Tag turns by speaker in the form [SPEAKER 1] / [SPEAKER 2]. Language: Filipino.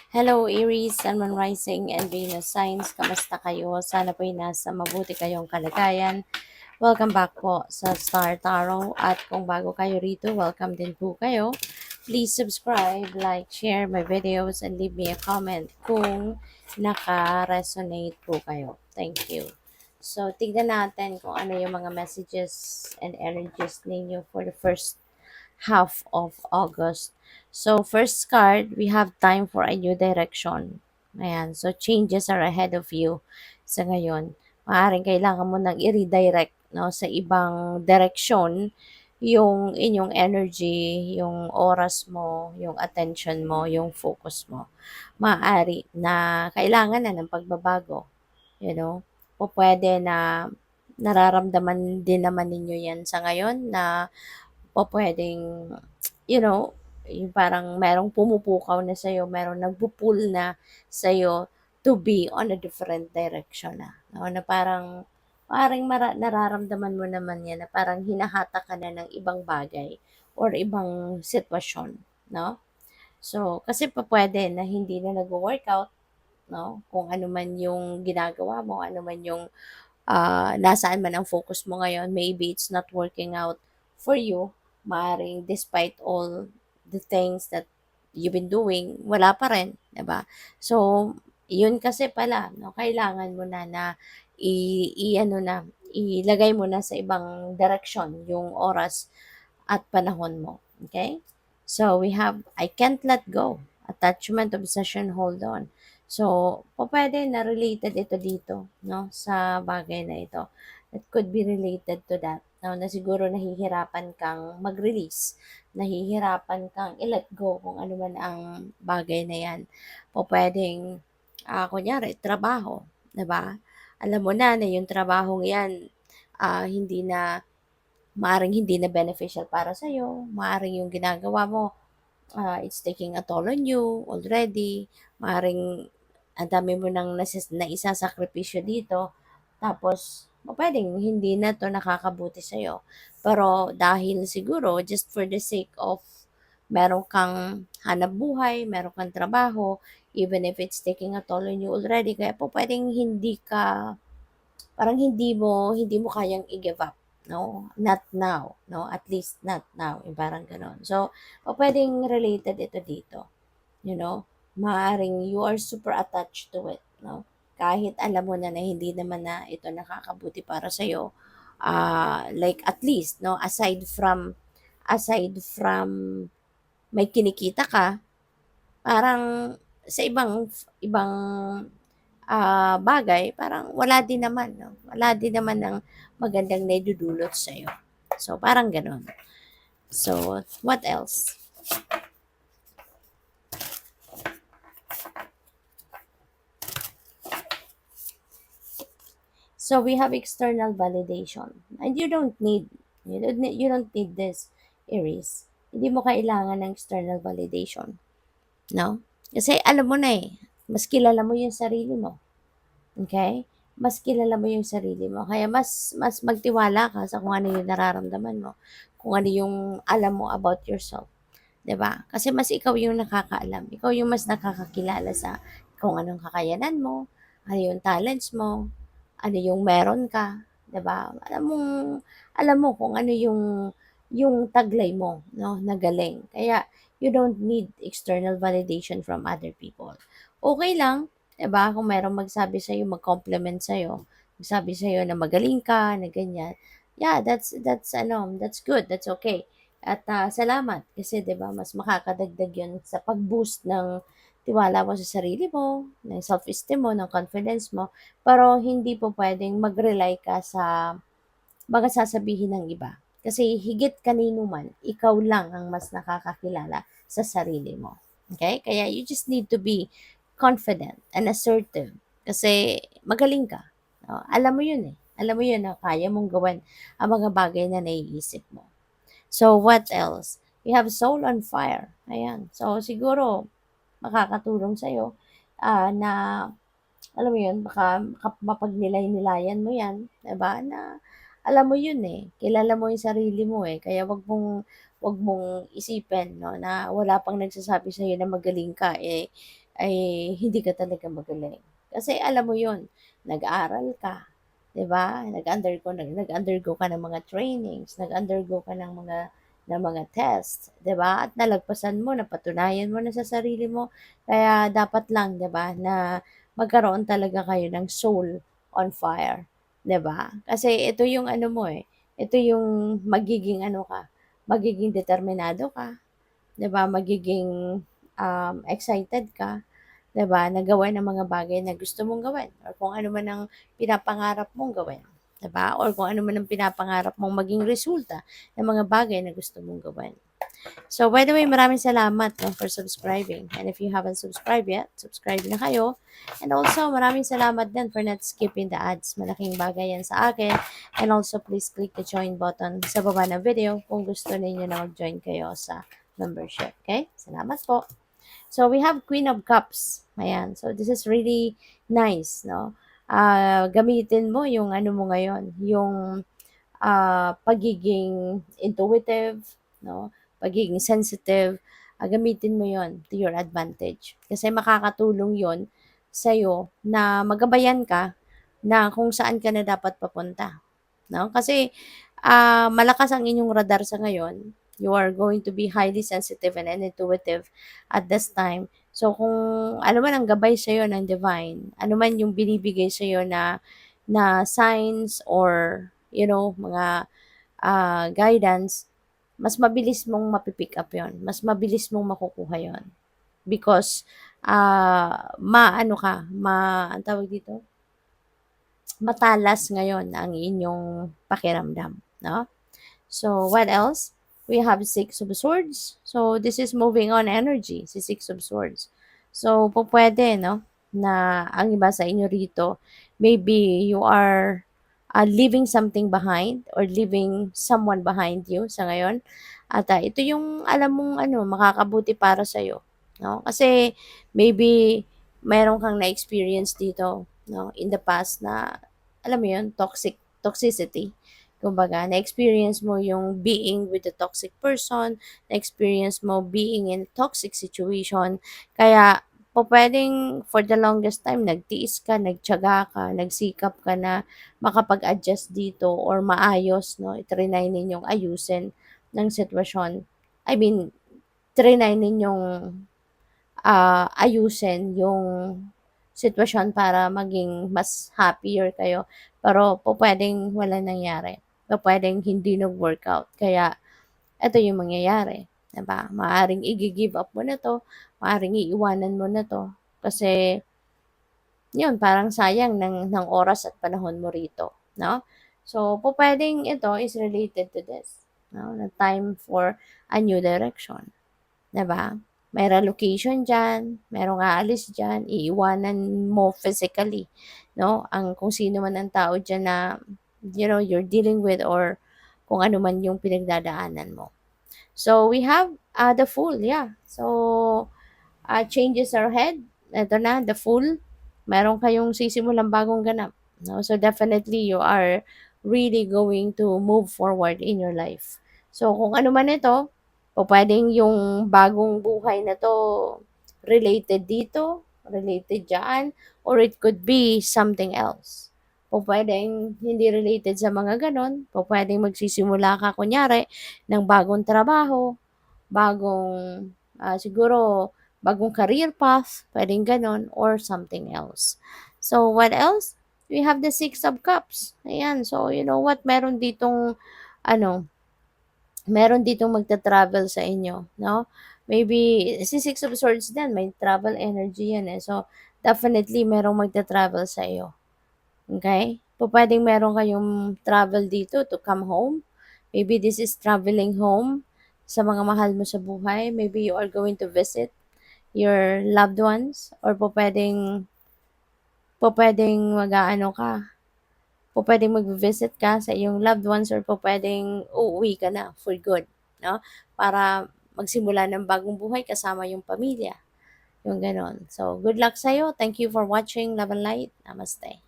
[SPEAKER 1] Hello Aries, Sun, Moon Rising, and Venus Signs. Kamusta kayo? Sana po'y nasa mabuti kayong kalagayan. Welcome back po sa Star Tarot. At kung bago kayo rito, welcome din po kayo. Please subscribe, like, share my videos, and leave me a comment kung naka-resonate po kayo. Thank you. So, tignan natin kung ano yung mga messages and energies ninyo for the first half of August. So, first card, we have time for a new direction. Ayan. So, changes are ahead of you sa ngayon. Maaaring kailangan mo nang i-redirect no, sa ibang direction yung inyong energy, yung oras mo, yung attention mo, yung focus mo. Maaari na kailangan na ng pagbabago. You know? O pwede na nararamdaman din naman ninyo yan sa ngayon na o puwedeng, yung parang merong pumupukaw na sa'yo, merong nagpu-pull na sa'yo to be on a different direction na, 'no, na parang maaaring nararamdaman mo naman 'yan na parang hinahatak ka na ng ibang bagay or ibang sitwasyon, 'no? So, kasi pupuwede na hindi na nagwo-workout, 'no, kung ano man yung ginagawa mo, ano man yung nasaan man ang focus mo ngayon, maybe it's not working out for you, maaring despite all the things that you've been doing, wala pa rin, 'di ba? So, yun kasi pala, no, kailangan mo na na ano na, ilagay mo na sa ibang direction yung oras at panahon mo. Okay? So, we have, I can't let go. Attachment, obsession, hold on. So, pwede na related ito dito, no, sa bagay na ito. It could be related to that, no, na siguro nahihirapan kang mag-release, nahihirapan kang i-let go kung ano man ang bagay na yan. Pwedeng, kunyari, trabaho, 'di ba? Alam mo na yung trabahong yan, hindi na, maaring hindi na beneficial para sa'yo, maaring yung ginagawa mo it's taking a toll on you already. Maring ang dami mo nang naisasakripisyo dito. Tapos, pwedeng hindi na to nakakabuti sa'yo. Pero dahil siguro, just for the sake of meron kang hanap buhay, meron kang trabaho, even if it's taking a toll on you already, kaya po pwedeng hindi ka, parang hindi mo kayang i-give up, no? Not now, no? At least not now, yung parang gano'n. So, puwedeng related ito dito, you know? Maaaring you are super attached to it, no? Kahit alam mo na na hindi naman na ito nakakabuti para sa'yo, like at least, no, aside from may kinikita ka, parang sa ibang ibang bagay parang wala din naman 'no, wala din naman ng magandang naidudulot sa'yo. So, parang gano'n. So, what else? So, we have external validation and you don't need this, Aries. Hindi mo kailangan ng external validation, 'no? Kasi alam mo na, eh, mas kilala mo yung sarili mo. Okay? Mas kilala mo yung sarili mo kaya mas mas magtiwala ka sa kung ano yung nararamdaman mo, kung ano yung alam mo about yourself, 'di ba? Kasi mas ikaw yung nakakaalam, ikaw yung mas nakakakilala sa kung anong kakayanan mo, ano yung talents mo, ano yung meron ka, 'di ba? Alam mo kung ano yung taglay mo 'no, na galing. Kaya you don't need external validation from other people. Okay lang, 'di ba, kung merong magsabi sa'yo, mag-compliment sa'yo, magsabi sa'yo na magaling ka, na ganyan. Yeah, that's good, that's okay. At salamat kasi 'di ba mas makakadagdag 'yun sa pag-boost ng tiwala mo sa sarili mo, ng self-esteem mo, ng confidence mo. Pero hindi po puwedeng mag-rely ka sa mga sasabihin ng iba. Kasi higit kanino man, ikaw lang ang mas nakakakilala sa sarili mo. Okay? Kaya you just need to be confident and assertive. Kasi magaling ka. No? Alam mo yun eh. Alam mo yun na kaya mong gawin ang mga bagay na naiisip mo. So, what else? We have soul on fire. Ayan. So, siguro, makakatulong sa'yo na alam mo yun, baka mapagnilay-nilayan mo yan, 'di ba, na alam mo yun, eh, kilala mo yung sarili mo, eh, kaya wag mong isipin 'no, na wala pang nagsasabi sa'yo na magaling ka, eh, ay hindi ka talaga magaling. Kasi alam mo yon, nag-aral ka, 'di ba? Nag-undergo ka ng mga trainings, nag-undergo ka ng mga test, 'di ba? At nalagpasan mo, napatunayan mo na sa sarili mo. Kaya dapat lang, 'di ba, na magkaroon talaga kayo ng soul on fire, 'di ba? Kasi ito yung ano mo eh, ito yung magiging ano ka, magiging determinado ka, 'di ba? Magiging excited ka, 'di ba, na gawin ang mga bagay na gusto mong gawin or kung ano man ang pinapangarap mong gawin, 'di ba? Or kung ano man ang pinapangarap mong maging resulta ng mga bagay na gusto mong gawin. So, by the way, maraming salamat no, for subscribing. And if you haven't subscribed yet, subscribe na kayo. And also, maraming salamat din for not skipping the ads. Malaking bagay yan sa akin. And also, please click the join button sa baba ng video kung gusto ninyo na mag-join kayo sa membership. Okay? Salamat po. So, we have Queen of Cups. Ayan. So, this is really nice, no? Gamitin mo yung ano mo ngayon, yung pagiging intuitive, no? Pagiging sensitive, gamitin mo yon to your advantage. Kasi makakatulong yon sa'yo na magabayan ka na kung saan ka na dapat papunta. No? Kasi malakas ang inyong radar sa ngayon. You are going to be highly sensitive and intuitive at this time. So, kung ano man ang gabay sa'yo ng divine, ano man yung binibigay sa'yo na signs or, mga guidance, mas mabilis mong mapipick up yon, mas mabilis mong makukuha yon. Because, maano ka, ang tawag dito, matalas ngayon ang inyong pakiramdam, no? So, what else? We have Six of Swords. So, this is moving on energy, si Six of Swords. So, po pwede, no, na ang iba sa inyo rito, maybe you are leaving something behind or leaving someone behind you sa ngayon. At ito yung alam mong ano, makakabuti para sa'yo. No? Kasi maybe meron kang na-experience dito, no, in the past na, alam mo yun, toxicity. Kumbaga, na-experience mo yung being with a toxic person, na-experience mo being in a toxic situation. Kaya, po pwedeng for the longest time, nagtiis ka, nagtiyaga ka, nagsikap ka na makapag-adjust dito or maayos, no? Itrinay ninyong ayusin ng sitwasyon. I mean, trinay ninyong ayusin yung sitwasyon para maging mas happier kayo. Pero po pwedeng wala nangyari. Po pwedeng hindi nag-workout. Kaya, ito yung mangyayari. Diba? Maaring i-give up mo na to. Maaring iiwanan mo na to. Kasi, yun, parang sayang ng oras at panahon mo rito. No? So, po pwedeng ito is related to this. No? Na time for a new direction. 'Di ba? May relocation diyan, merong aalis diyan, iiwanan mo physically, 'no, ang kung sino man ang tao diyan na, you're dealing with or kung ano man yung pinagdadaanan mo. So, we have, the Fool, yeah. So, changes are ahead. Eto na, the Fool. Meron kayong sisimulang bagong ganap, 'no. So, definitely you are really going to move forward in your life. So, kung ano man ito, pupuwedeng yung bagong buhay na 'to related dito, related diyaan, or it could be something else. Pupuwedeng hindi related sa mga gano'n, pupuwedeng magsisimula ka kunyari ng bagong trabaho, bagong, siguro bagong career path, puwedeng gano'n or something else. So, what else? We have the Six of Cups, ayan. So, you know what, ano, meron ditong magta-travel sa inyo, no? Maybe, si Six of Swords din, may travel energy yan eh. So, definitely, merong magta-travel sa iyo. Okay? Pwedeng meron kayong travel dito to come home. Maybe this is traveling home sa mga mahal mo sa buhay. Maybe you are going to visit your loved ones or pwedeng mag-aano ka, pwedeng mag-visit ka sa iyong loved ones or pwedeng uuwi ka na for good, no? Para magsimula ng bagong buhay kasama yung pamilya, yung gano'n. So, good luck sa'yo. Thank you for watching Love and Light. Namaste.